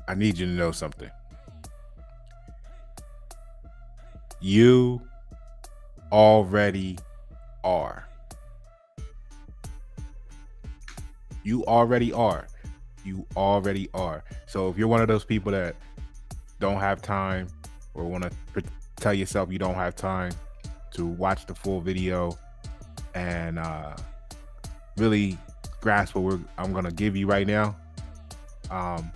I need you to know something. You already are. You already are. You already are. So if you're one of those people that don't have time or want to tell yourself you don't have time to watch the full video and really grasp what I'm going to give you right now, um,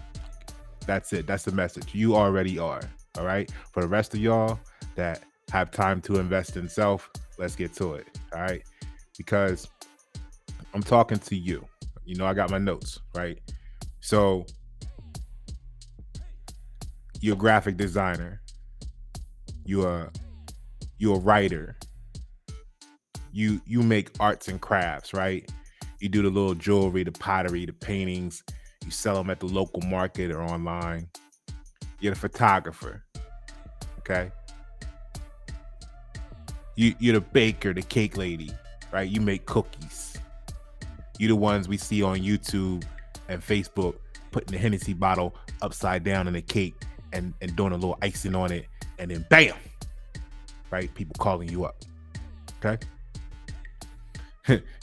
that's it. That's the message. You already are. All right. For the rest of y'all that have time to invest in self, let's get to it. All right. Because I'm talking to you. You know, I got my notes, right? So you're a graphic designer. You're a writer. You make arts and crafts, right? You do the little jewelry, the pottery, the paintings. You sell them at the local market or online. You're the photographer, okay? You're the baker, the cake lady, right? You make cookies. You're the ones we see on YouTube and Facebook putting the Hennessy bottle upside down in a cake and doing a little icing on it, and then bam, right? People calling you up, okay?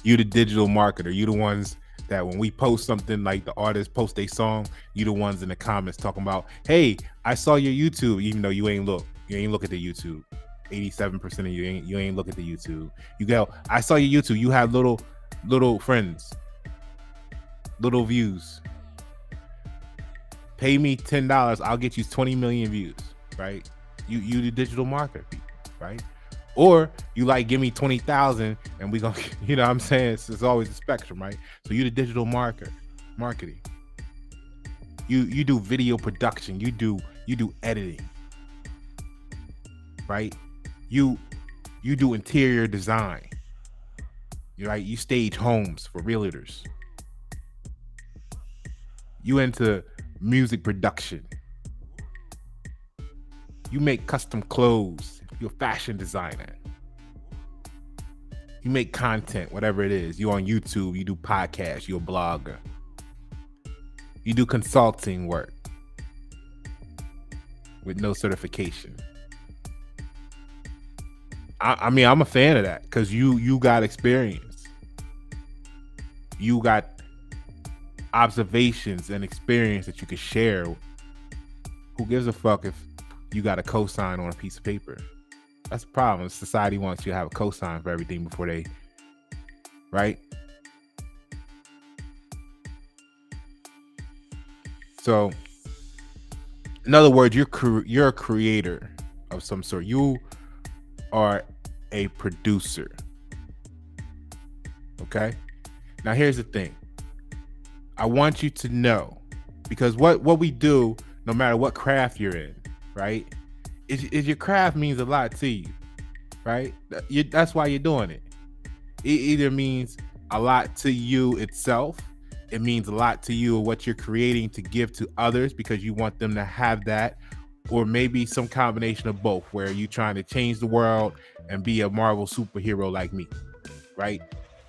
You the digital marketer. You the ones that when we post something, like the artist post a song, you the ones in the comments talking about, hey, I saw your YouTube, even though you ain't look at the YouTube. 87% of you ain't look at the YouTube. You go, I saw your YouTube. You have little friends, little views. Pay me $10, I'll get you 20 million views, right? You the digital marketer, right? Or you like, give me 20,000 and we gonna, you know what I'm saying? It's always a spectrum, right? So you the digital marketing. You do video production, you do editing, right? You do interior design, right? You stage homes for realtors. You into music production. You make custom clothes. You're a fashion designer. You make content, whatever it is. You on YouTube, you do podcasts, you're a blogger. You do consulting work with no certification. I mean, I'm a fan of that because you got experience. You got observations and experience that you can share. Who gives a fuck if you got a cosign on a piece of paper? That's the problem. Society wants you to have a cosign for everything before they, right? So, in other words, you're a creator of some sort. You are a producer. Okay? Now here's the thing. I want you to know, because what we do, no matter what craft you're in, right? Is your craft means a lot to you, right? That's why you're doing it. It either means a lot to you itself. It means a lot to you what you're creating to give to others because you want them to have that, or maybe some combination of both, where you're trying to change the world and be a Marvel superhero like me, right?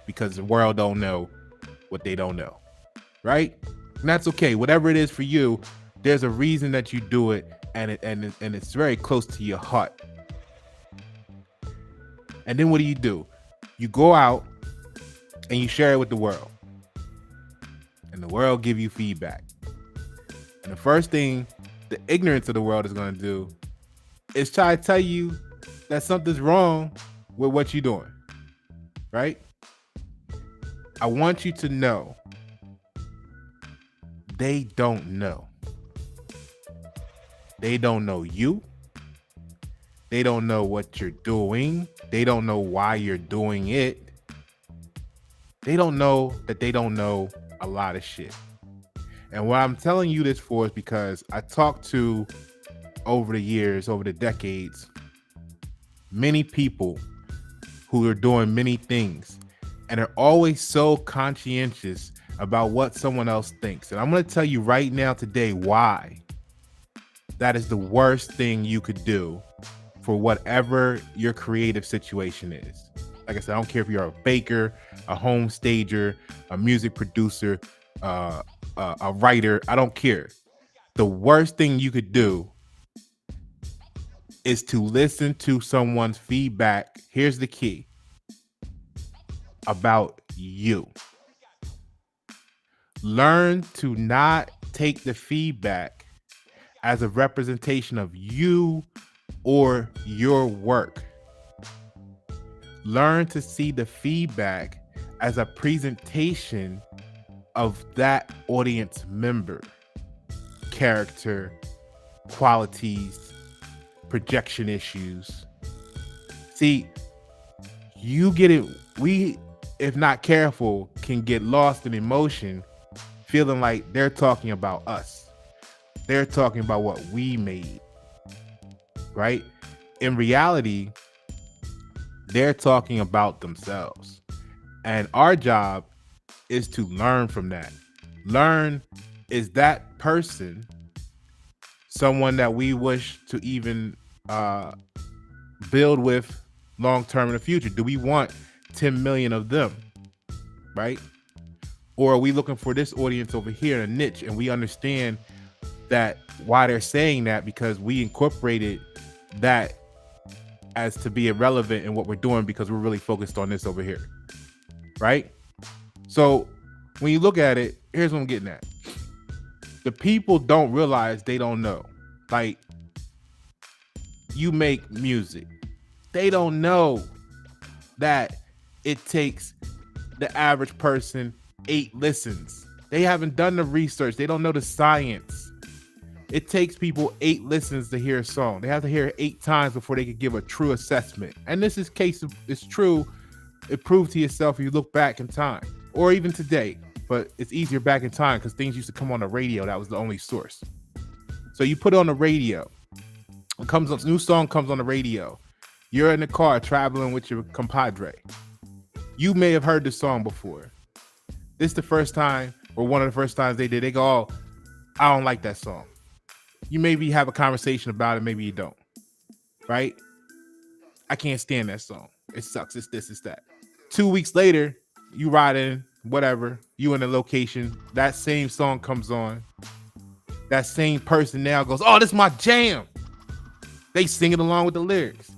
Because the world don't know what they don't know, right? And that's okay. Whatever it is for you, there's a reason that you do it, and it's very close to your heart. And then what do? You go out and you share it with the world, and the world give you feedback. And the first thing the ignorance of the world is going to do is try to tell you that something's wrong with what you're doing, right? I want you to know they don't know. They don't know you. They don't know what you're doing. They don't know why you're doing it. They don't know that they don't know a lot of shit. And what I'm telling you this for is because I talked to, over the years, over the decades, many people who are doing many things and are always so conscientious about what someone else thinks. And I'm going to tell you right now today why that is the worst thing you could do for whatever your creative situation is. Like I said, I don't care if you're a baker, a home stager, a music producer, a writer. I don't care. The worst thing you could do is to listen to someone's feedback. Here's the key about you. Learn to not take the feedback as a representation of you or your work. Learn to see the feedback as a presentation of that audience member, character, qualities, projection issues. See, you get it. We, if not careful, can get lost in emotion, feeling like they're talking about us. They're talking about what we made, right? In reality, they're talking about themselves. And our job is to learn from that. Learn, is that person someone that we wish to even build with long term in the future? Do we want 10 million of them, right? Or are we looking for this audience over here in a niche, and we understand that why they're saying that because we incorporated that as to be irrelevant in what we're doing because we're really focused on this over here, right? So when you look at it, here's what I'm getting at. The people don't realize they don't know. Like, you make music. They don't know that it takes the average person 8 listens. They haven't done the research. They don't know the science. It takes people 8 listens to hear a song. They have to hear it 8 times before they can give a true assessment. And this is it's true. It proved to yourself if you look back in time, or even today. But it's easier back in time because things used to come on the radio. That was the only source. So you put it on the radio. It comes on, new song comes on the radio. You're in the car traveling with your compadre. You may have heard the song before. This is the first time, or one of the first times they did. They go, "Oh, I don't like that song." You maybe have a conversation about it. Maybe you don't. Right? I can't stand that song. It sucks. It's this, it's that. 2 weeks later, you ride in, whatever, you in a location, that same song comes on. That same person now goes, "Oh, this is my jam." They sing it along with the lyrics.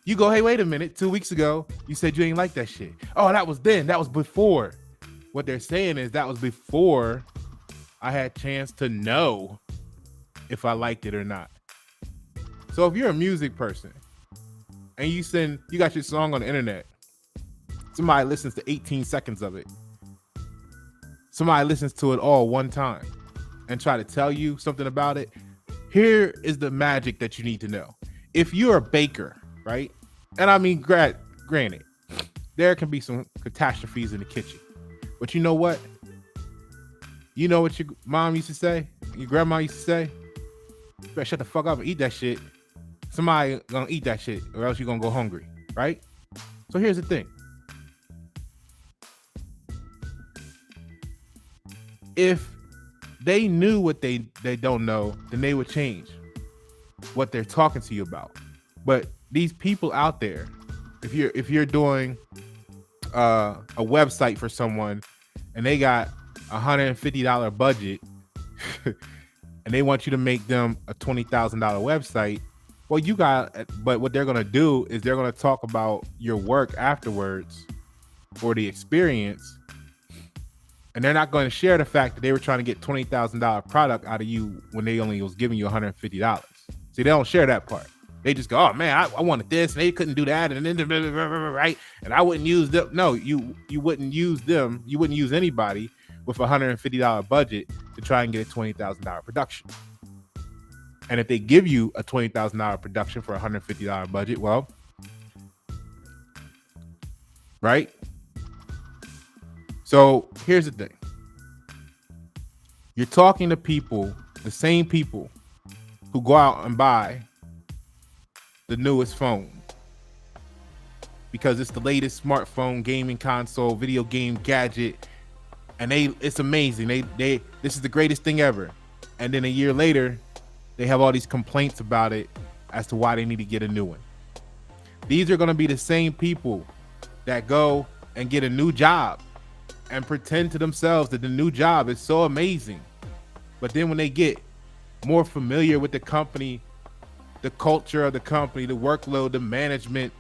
You go, "Hey, wait a minute. 2 weeks ago, you said you ain't like that shit." "Oh, that was then. That was before." What they're saying is that was before I had a chance to know if I liked it or not. So if you're a music person and you got your song on the internet, somebody listens to 18 seconds of it. Somebody listens to it all one time and try to tell you something about it. Here is the magic that you need to know. If you're a baker, right? And I mean, granted, there can be some catastrophes in the kitchen. But you know what? You know what your mom used to say? Your grandma used to say? "You better shut the fuck up and eat that shit. Somebody gonna eat that shit or else you're gonna go hungry," right? So here's the thing. If they knew what they don't know, then they would change what they're talking to you about. But these people out there, if you're doing a website for someone and they got $150 budget and they want you to make them a $20,000 website, but what they're going to do is they're going to talk about your work afterwards or the experience. And they're not going to share the fact that they were trying to get $20,000 product out of you when they only was giving you $150. See, they don't share that part. They just go, "Oh man, I wanted this, and they couldn't do that, and then right, and I wouldn't use them." No, you wouldn't use them. You wouldn't use anybody with a $150 budget to try and get a $20,000 production. And if they give you a $20,000 production for a $150 budget, well, right? So here's the thing. You're talking to people, the same people who go out and buy the newest phone because it's the latest smartphone, gaming console, video game gadget, and it's amazing. This is the greatest thing ever. And then a year later, they have all these complaints about it as to why they need to get a new one. These are going to be the same people that go and get a new job and pretend to themselves that the new job is so amazing. But then when they get more familiar with the company, the culture of the company, the workload, the management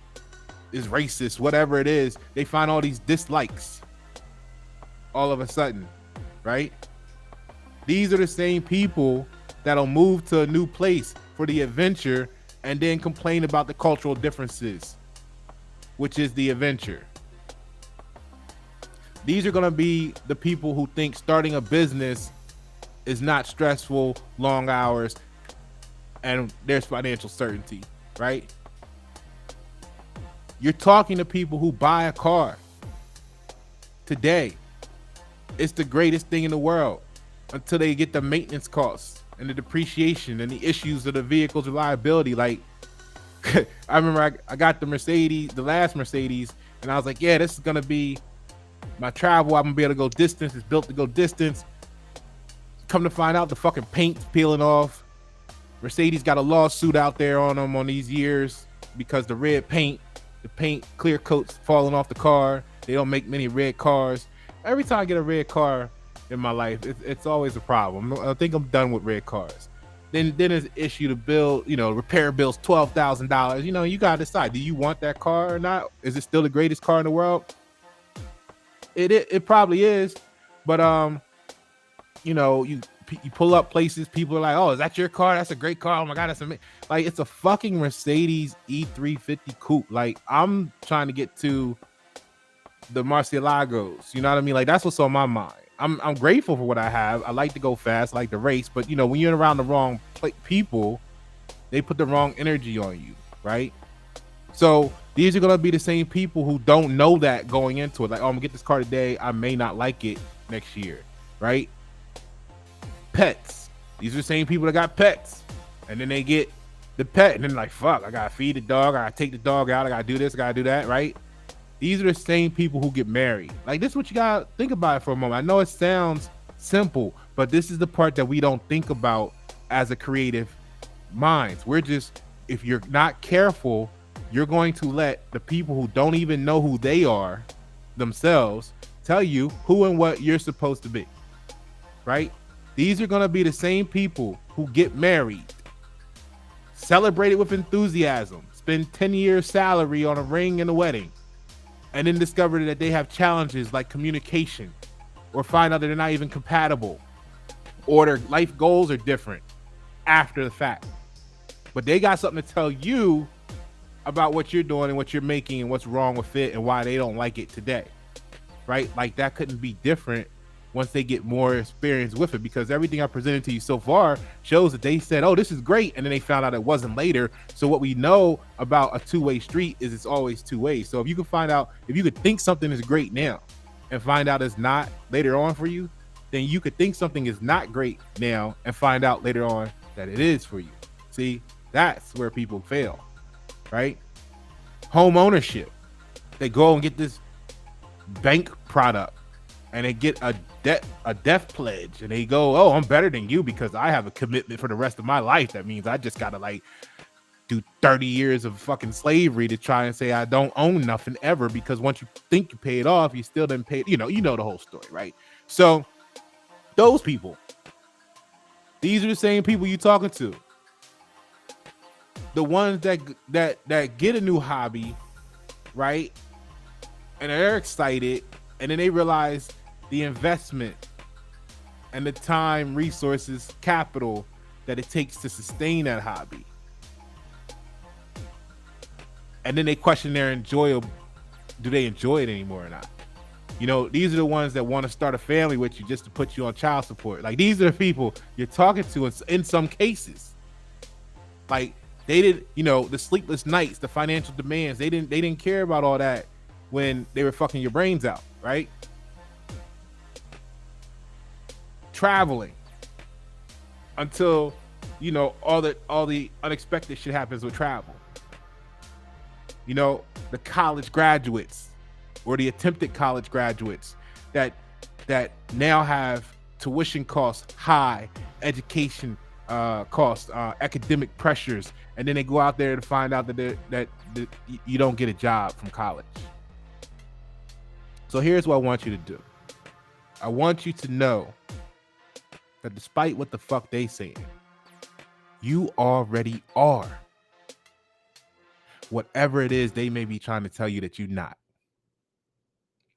is racist, whatever it is, they find all these dislikes all of a sudden, right? These are the same people that'll move to a new place for the adventure and then complain about the cultural differences, which is the adventure. These are going to be the people who think starting a business is not stressful, long hours, and there's financial certainty, right? You're talking to people who buy a car today. It's the greatest thing in the world until they get the maintenance costs and the depreciation and the issues of the vehicle's reliability. Like, I remember I got the Mercedes, the last Mercedes, and I was like, yeah, this is going to be my travel. I'm going to be able to go distance. It's built to go distance. Come to find out, the fucking paint's peeling off. Mercedes got a lawsuit out there on them on these years because the paint clear coat's falling off the car. They don't make many red cars. Every time I get a red car in my life, it's always a problem. I think I'm done with red cars. Then there's an issue to build, repair bills, $12,000. You gotta decide, do you want that car or not? Is it still the greatest car in the world? It probably is, but you pull up places, people are like, oh, is that your car? That's a great car. Oh my God, that's amazing. Like, it's a fucking Mercedes E350 coupe. Like, I'm trying to get to the Murciélagos. You know what I mean? Like, that's what's on my mind. I'm grateful for what I have. I like to go fast, I like to race, but when you're around the wrong people, they put the wrong energy on you, right? So these are gonna be the same people who don't know that going into it. Like, oh, I'm gonna get this car today, I may not like it next year, right? Pets. These are the same people that got pets, and then they get the pet, and then like, fuck, I gotta feed the dog, I gotta take the dog out, I gotta do this, I gotta do that, right? These are the same people who get married. Like, this is what you gotta think about it for a moment. I know it sounds simple, but this is the part that we don't think about as a creative minds. If you're not careful, you're going to let the people who don't even know who they are themselves tell you who and what you're supposed to be, right? These are going to be the same people who get married, celebrate it with enthusiasm, spend 10 years salary on a ring and a wedding, and then discover that they have challenges like communication, or find out that they're not even compatible, or their life goals are different after the fact. But they got something to tell you about what you're doing and what you're making and what's wrong with it and why they don't like it today, right? Like, that couldn't be different once they get more experience with it, because everything I presented to you so far shows that they said, oh, this is great, and then they found out it wasn't later. So what we know about a two-way street is it's always two ways. So if you could think something is great now and find out it's not later on for you, then you could think something is not great now and find out later on that it is for you. See, that's where people fail, right? Home ownership. They go and get this bank product and they get a death pledge, and they go, oh, I'm better than you because I have a commitment for the rest of my life. That means I just gotta like do 30 years of fucking slavery to try and say I don't own nothing ever, because once you think you pay it off, you still didn't pay it. You know the whole story, right? So those people, these are the same people you're talking to. The ones that get a new hobby, right? And they're excited, and then they realize the investment and the time, resources, capital that it takes to sustain that hobby. And then they question do they enjoy it anymore or not? These are the ones that want to start a family with you just to put you on child support. Like, these are the people you're talking to in some cases. Like, they didn't, the sleepless nights, the financial demands, they didn't care about all that when they were fucking your brains out, right? Traveling until all the unexpected shit happens with travel. The college graduates or the attempted college graduates that now have tuition costs high, education costs, academic pressures, and then they go out there to find out that you don't get a job from college. So here's what I want you to do. I want you to know that despite what the fuck they saying, you already are whatever it is they may be trying to tell you that you're not.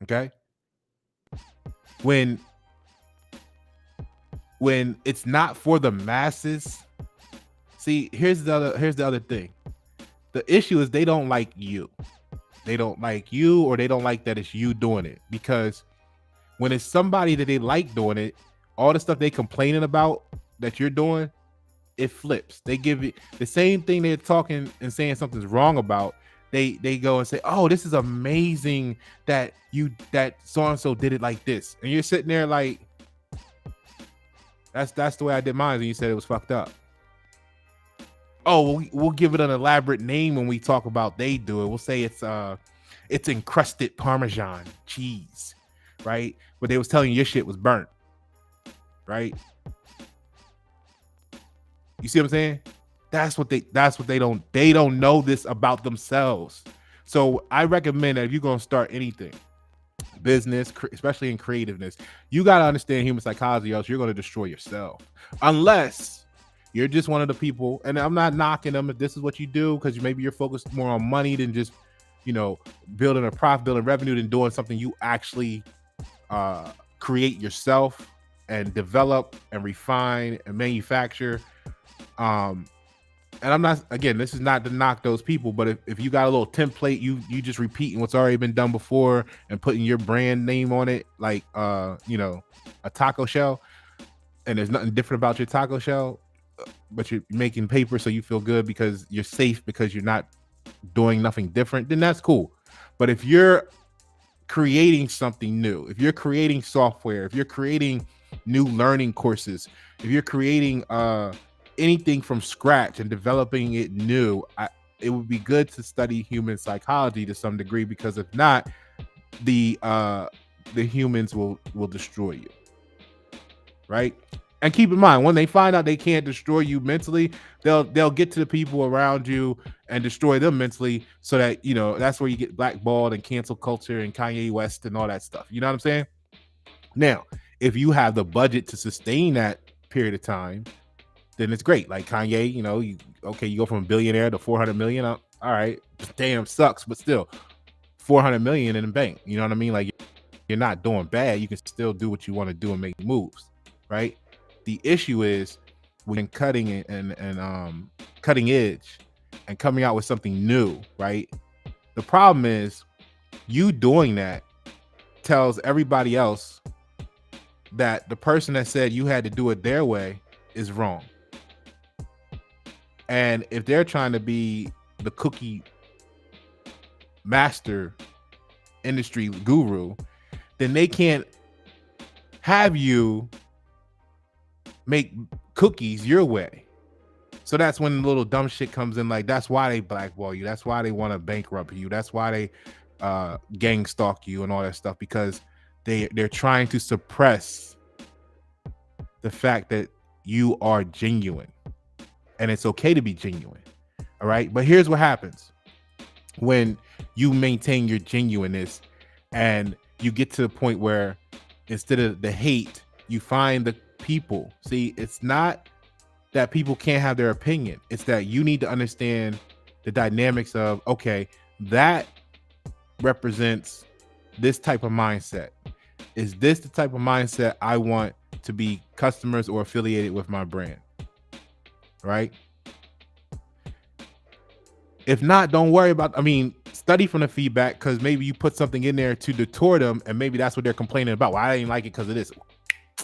Okay? When it's not for the masses, see, here's the other thing. The issue is they don't like you. They don't like you, or they don't like that it's you doing it. Because when it's somebody that they like doing it, all the stuff they complaining about that you're doing, it flips. They give it the same thing they're talking and saying something's wrong about. They go and say, "Oh, this is amazing that so and so did it like this," and you're sitting there like, "That's the way I did mine." And you said it was fucked up. Oh, we'll give it an elaborate name when we talk about they do it. We'll say it's encrusted Parmesan cheese, right? But they was telling you your shit was burnt, right? You see what I'm saying? That's what they don't know this about themselves. So I recommend that if you're gonna start anything, business, especially in creativeness, you gotta understand human psychology, else you're gonna destroy yourself. Unless you're just one of the people, and I'm not knocking them if this is what you do, because maybe you're focused more on money than just, building a profit, building revenue, than doing something you actually create yourself and develop and refine and manufacture. And I'm not, again, this is not to knock those people, but if you got a little template, you just repeating what's already been done before and putting your brand name on it, like a taco shell, and there's nothing different about your taco shell, but you're making paper so you feel good because you're safe, because you're not doing nothing different, then that's cool. But if you're creating something new, if you're creating software, if you're creating new learning courses, if you're creating anything from scratch and developing it new, it would be good to study human psychology to some degree, because if not, the humans will destroy you, right? And keep in mind, when they find out they can't destroy you mentally, they'll get to the people around you and destroy them mentally, so that that's where you get blackballed and cancel culture and Kanye West and all that stuff. You know what I'm saying? Now, if you have the budget to sustain that period of time, then it's great. Like Kanye, you go from a billionaire to 400 million. All right, damn, sucks, but still 400 million in the bank. You know what I mean? Like, you're not doing bad. You can still do what you want to do and make moves, right? The issue is when cutting and cutting edge and coming out with something new, right? The problem is you doing that tells everybody else that the person that said you had to do it their way is wrong. And if they're trying to be the cookie master industry guru, then they can't have you make cookies your way. So that's when the little dumb shit comes in. Like, that's why they blackball you. That's why they want to bankrupt you. That's why they gang stalk you and all that stuff, because they're trying to suppress the fact that you are genuine. And it's okay to be genuine. All right. But here's what happens when you maintain your genuineness and you get to the point where instead of the hate, you find the people. See, it's not that people can't have their opinion. It's that you need to understand the dynamics of, okay, that represents this type of mindset. Is this the type of mindset I want to be customers or affiliated with my brand? Right? If not, don't worry about, study from the feedback, because maybe you put something in there to deter them, and maybe that's what they're complaining about. Well, I didn't like it because of this.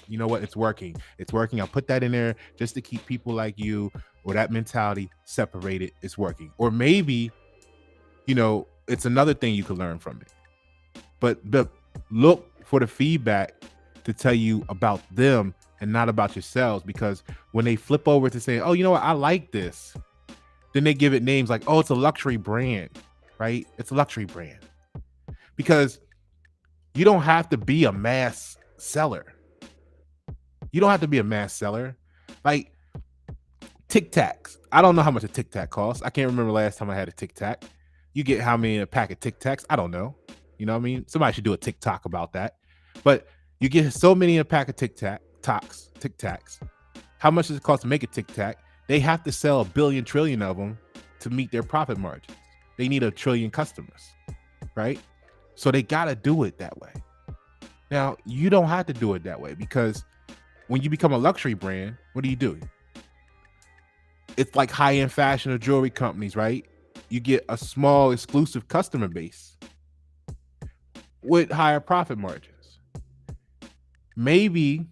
You know what? It's working. It's working. I'll put that in there just to keep people like you or that mentality separated. It's working. Or maybe, it's another thing you could learn from it. But look for the feedback to tell you about them and not about yourselves, because when they flip over to say, oh, you know what, I like this, then they give it names like, oh, it's a luxury brand, right? It's a luxury brand. Because you don't have to be a mass seller. You don't have to be a mass seller. Like Tic Tacs. I don't know how much a Tic Tac costs. I can't remember last time I had a Tic Tac. You get how many in a pack of Tic Tacs? I don't know. You know what I mean? Somebody should do a TikTok about that. But you get so many in a pack of Tic Tic Tacs. How much does it cost to make a Tic Tac? They have to sell 1 billion trillion of them to meet their profit margins. They need 1 trillion customers, right? So they got to do it that way. Now, you don't have to do it that way, because when you become a luxury brand, what do? It's like high-end fashion or jewelry companies, right? You get a small exclusive customer base with higher profit margins. Maybe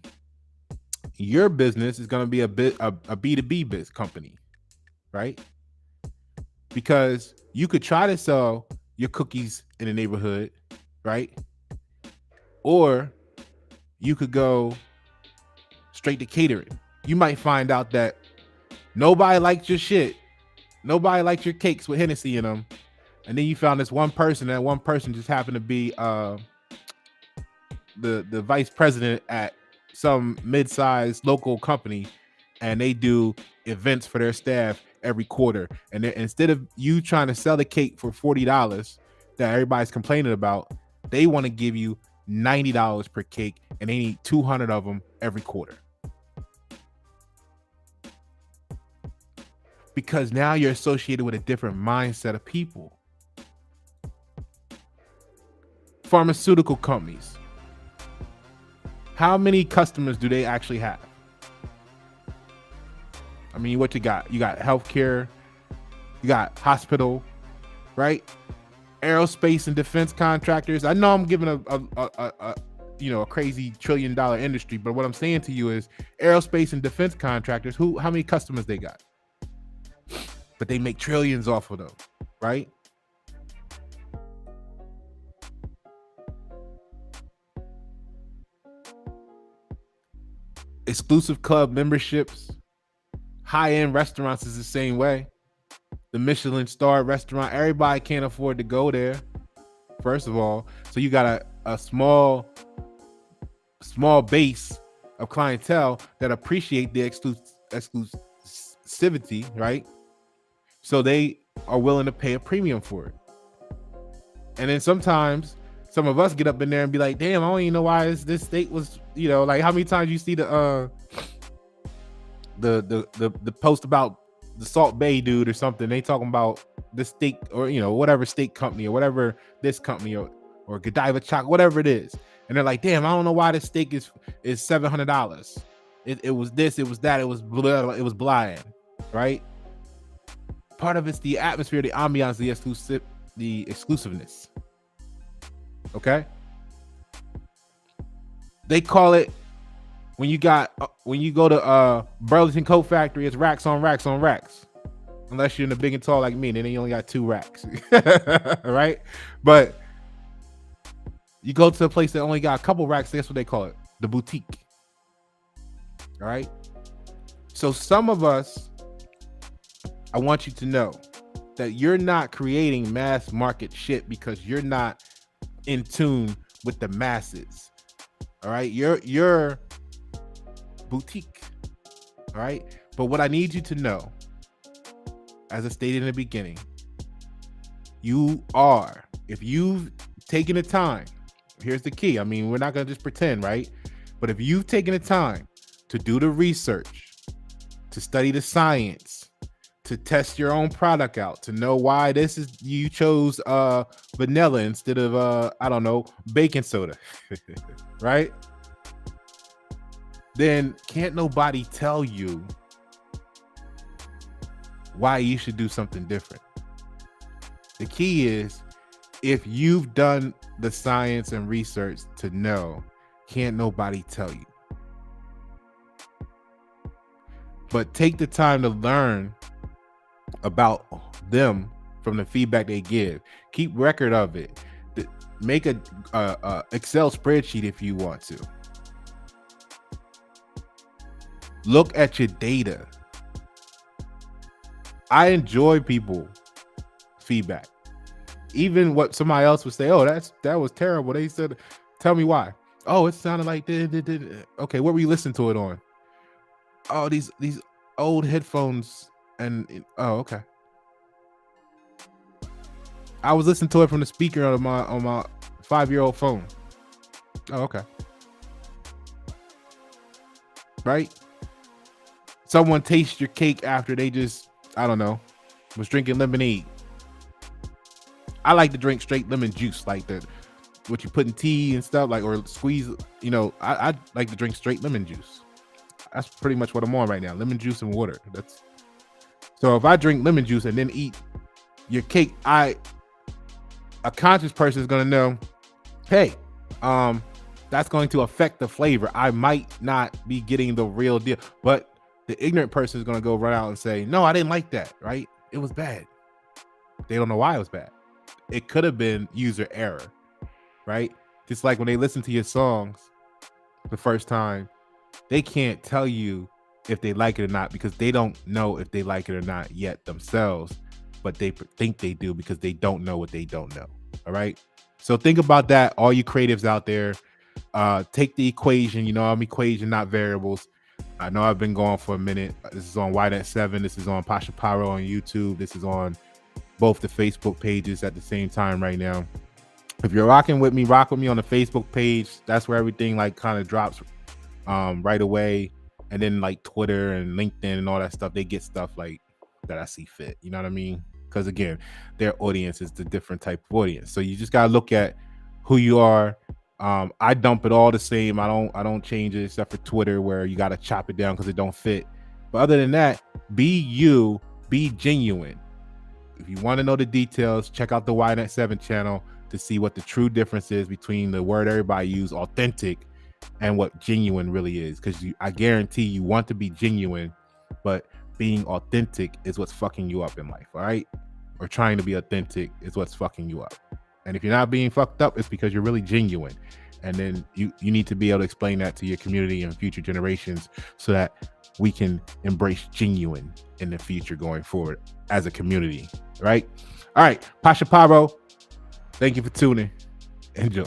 your business is going to be a B2B biz company, right? Because you could try to sell your cookies in the neighborhood, right? Or you could go straight to catering. You might find out that nobody likes your shit. Nobody likes your cakes with Hennessy in them. And then you found this one person, and that one person just happened to be the vice president at some mid-sized local company, and they do events for their staff every quarter. And instead of you trying to sell the cake for $40 that everybody's complaining about, they want to give you $90 per cake, and they need 200 of them every quarter. Because now you're associated with a different mindset of people. Pharmaceutical companies. How many customers do they actually have? I mean, what you got? You got healthcare, you got hospital, right? Aerospace and defense contractors. I know I'm giving a crazy $1 trillion industry, but what I'm saying to you is aerospace and defense contractors, how many customers they got? But they make trillions off of them, right? Exclusive club memberships, high-end restaurants is the same way. The Michelin star restaurant, everybody can't afford to go there, first of all. So you got a small base of clientele that appreciate the exclusivity, right? So they are willing to pay a premium for it. And then sometimes some of us get up in there and be like, damn, I don't even know why this steak was, like how many times you see the post about the Salt Bay dude or something. They talking about the steak or, whatever steak company or whatever this company or Godiva Chocolate, whatever it is. And they're like, damn, I don't know why this steak is $700. It was this, it was that, it was blind, right? Part of it's the atmosphere, the ambiance, the exclusiveness. Okay. They call it, when you go to Burlington Coat Factory, it's racks on racks on racks. Unless you're in the big and tall like me, then you only got 2 racks. Right? But you go to a place that only got a couple racks, that's what they call it, the boutique. All right. So some of us, I want you to know that you're not creating mass market shit because you're not in tune with the masses. All right. You're boutique. All right. But what I need you to know, as I stated in the beginning, if you've taken the time, here's the key. I mean, we're not going to just pretend, right? But if you've taken the time to do the research, to study the science, to test your own product out, to know why you chose vanilla instead of baking soda, right? Then can't nobody tell you why you should do something different. The key is, if you've done the science and research to know, can't nobody tell you. But take the time to learn about them from the feedback they give. Keep record of it. Make a Excel spreadsheet if you want to. Look at your data. I enjoy people feedback. Even what somebody else would say, oh, that was terrible. They said, tell me why. Oh, it sounded like okay, what were you listening to it on? Oh, these old headphones. And okay. I was listening to it from the speaker on my 5-year-old phone. Oh, okay. right? Someone tastes your cake after they just, I don't know, was drinking lemonade. I like to drink straight lemon juice, like the what you put in tea and stuff, like, or squeeze. You know, I like to drink straight lemon juice. That's pretty much what I'm on right now: lemon juice and water. That's so. If I drink lemon juice and then eat your cake, a conscious person is gonna know, hey, that's going to affect the flavor. I might not be getting the real deal, but the ignorant person is gonna go run out and say, no, I didn't like that. Right? It was bad. They don't know why it was bad. It could have been user error, right? Just like when they listen to your songs the first time, they can't tell you if they like it or not because they don't know if they like it or not yet themselves, but they think they do because they don't know what they don't know. All right. So think about that. All you creatives out there, take the equation. You know, I'm equation, not variables. I know I've been going for a minute. This is on YNet7. This is on Pasha Pyro on YouTube. This is on both the Facebook pages at the same time right now. If you're rocking with me, rock with me on the Facebook page. That's where everything like kind of drops right away. And then like Twitter and LinkedIn and all that stuff, they get stuff like that I see fit. You know what I mean? Because again, their audience is the different type of audience. So you just gotta look at who you are. I dump it all the same. I don't change it except for Twitter where you gotta chop it down because it don't fit. But other than that, be you, be genuine. If you want to know the details, check out the YNet7 channel to see what the true difference is between the word everybody use, authentic, and what genuine really is. Because I guarantee you want to be genuine, but being authentic is what's fucking you up in life, all right? Or trying to be authentic is what's fucking you up. And if you're not being fucked up, it's because you're really genuine. And then you need to be able to explain that to your community and future generations so that we can embrace genuine in the future going forward as a community, right? All right, Pasha Pyro, thank you for tuning. Enjoy.